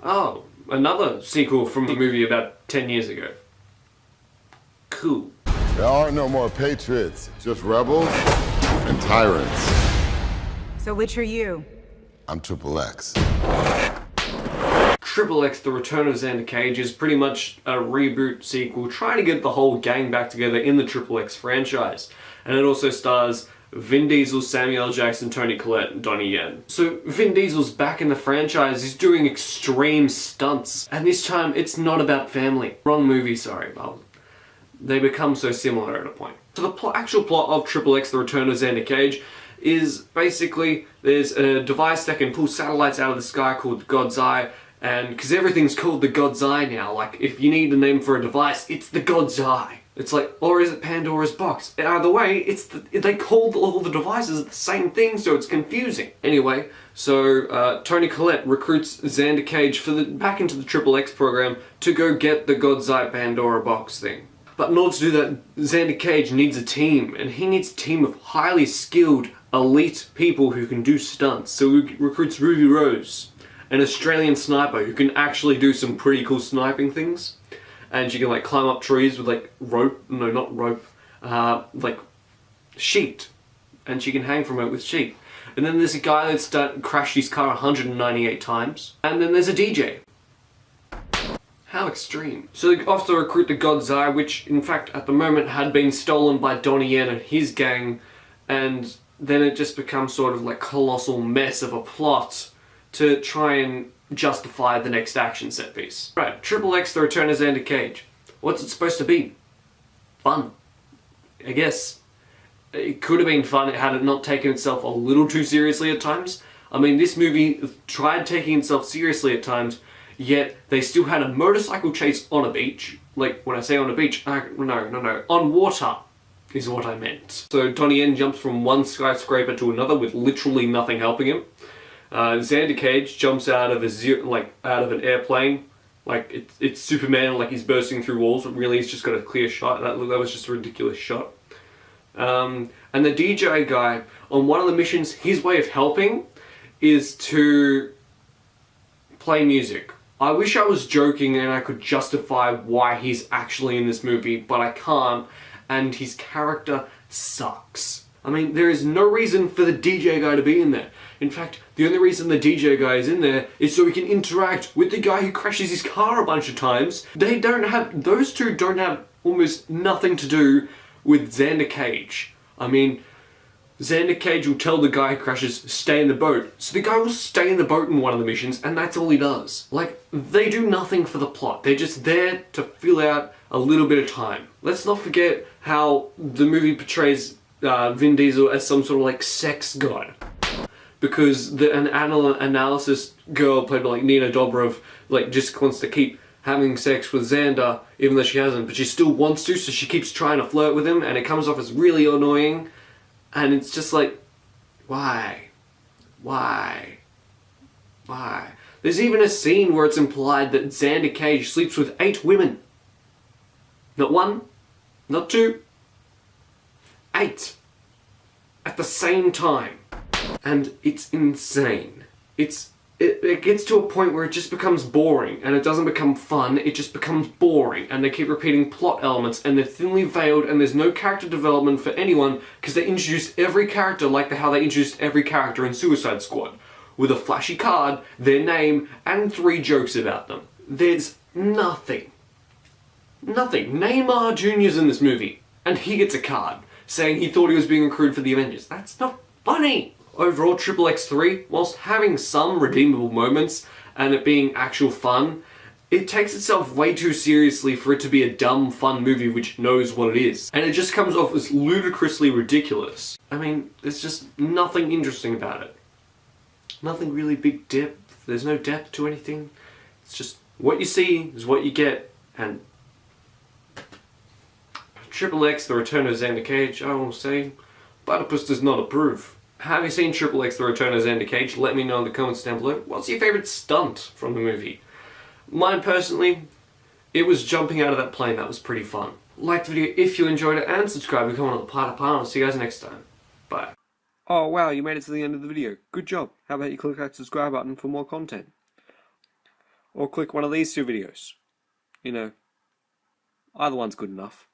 Oh, another sequel from a movie about 10 years ago. Cool. There are no more patriots, just rebels and tyrants. So which are you? I'm XXX. XXX The Return of Xander Cage is pretty much a reboot sequel trying to get the whole gang back together in the XXX franchise. And it also stars Vin Diesel, Samuel L. Jackson, Toni Collette, and Donnie Yen. So Vin Diesel's back in the franchise, he's doing extreme stunts. And this time, it's not about family. Wrong movie, sorry, but they become so similar at a point. So the actual plot of XXX The Return of Xander Cage is basically, there's a device that can pull satellites out of the sky called the God's Eye, and because everything's called the God's Eye now, like if you need a name for a device, it's the God's Eye. It's like, or is it Pandora's box? Either way, they call all the devices the same thing, so it's confusing. Anyway, so Toni Collette recruits Xander Cage back into the XXX program to go get the God's Eye Pandora box thing. But in order to do that, Xander Cage needs a team, and he needs a team of highly skilled, elite people who can do stunts. So he recruits Ruby Rose, an Australian sniper who can actually do some pretty cool sniping things. And she can like climb up trees with like like sheet. And she can hang from it with sheet. And then there's a guy that's crashed his car 198 times. And then there's a DJ. How extreme. So they have to recruit the God's Eye, which in fact at the moment had been stolen by Donnie Yen and his gang. And then it just becomes sort of like colossal mess of a plot to try and justify the next action set piece. Right, XXX The Return of Xander Cage. What's it supposed to be? Fun. I guess. It could have been fun had it not taken itself a little too seriously at times. I mean, this movie tried taking itself seriously at times, yet they still had a motorcycle chase on a beach. Like, when I say on a beach, no, on water is what I meant. So Donnie Yen jumps from one skyscraper to another with literally nothing helping him. Xander Cage jumps out of an airplane, like it's Superman, like he's bursting through walls, but really he's just got a clear shot. That was just a ridiculous shot. And the DJ guy, on one of the missions, his way of helping is to play music. I wish I was joking and I could justify why he's actually in this movie, but I can't, and his character sucks. I mean, there is no reason for the DJ guy to be in there. In fact, the only reason the DJ guy is in there is so he can interact with the guy who crashes his car a bunch of times. Those two don't have almost nothing to do with Xander Cage. I mean, Xander Cage will tell the guy who crashes, stay in the boat. So the guy will stay in the boat in one of the missions, and that's all he does. Like, they do nothing for the plot. They're just there to fill out a little bit of time. Let's not forget how the movie portrays Vin Diesel as some sort of like sex god. Because an analysis girl played by like Nina Dobrev like just wants to keep having sex with Xander even though she hasn't, but she still wants to, so she keeps trying to flirt with him, and it comes off as really annoying, and it's just like, why? There's even a scene where it's implied that Xander Cage sleeps with 8 women. Not 1, not 2, 8 at the same time. And it's insane. It gets to a point where it just becomes boring, and it doesn't become fun, it just becomes boring, and they keep repeating plot elements, and they're thinly veiled, and there's no character development for anyone, because they introduced every character like how they introduced every character in Suicide Squad, with a flashy card, their name, and 3 jokes about them. There's nothing. Nothing. Neymar Jr.'s in this movie, and he gets a card, saying he thought he was being recruited for the Avengers. That's not funny! Overall, XXX 3, whilst having some redeemable moments and it being actual fun, it takes itself way too seriously for it to be a dumb, fun movie which knows what it is. And it just comes off as ludicrously ridiculous. I mean, there's just nothing interesting about it. Nothing really big depth. There's no depth to anything. It's just what you see is what you get, and XXX The Return of Xander Cage, I will say, Platypus does not approve. Have you seen XXX The Return of Xander Cage? Let me know in the comments down below. What's your favourite stunt from the movie? Mine personally, it was jumping out of that plane. That was pretty fun. Like the video if you enjoyed it, and subscribe if you want to the Platypus. I'll see you guys next time. Bye. Oh wow, you made it to the end of the video. Good job. How about you click that subscribe button for more content? or click one of these two videos. You know, either one's good enough.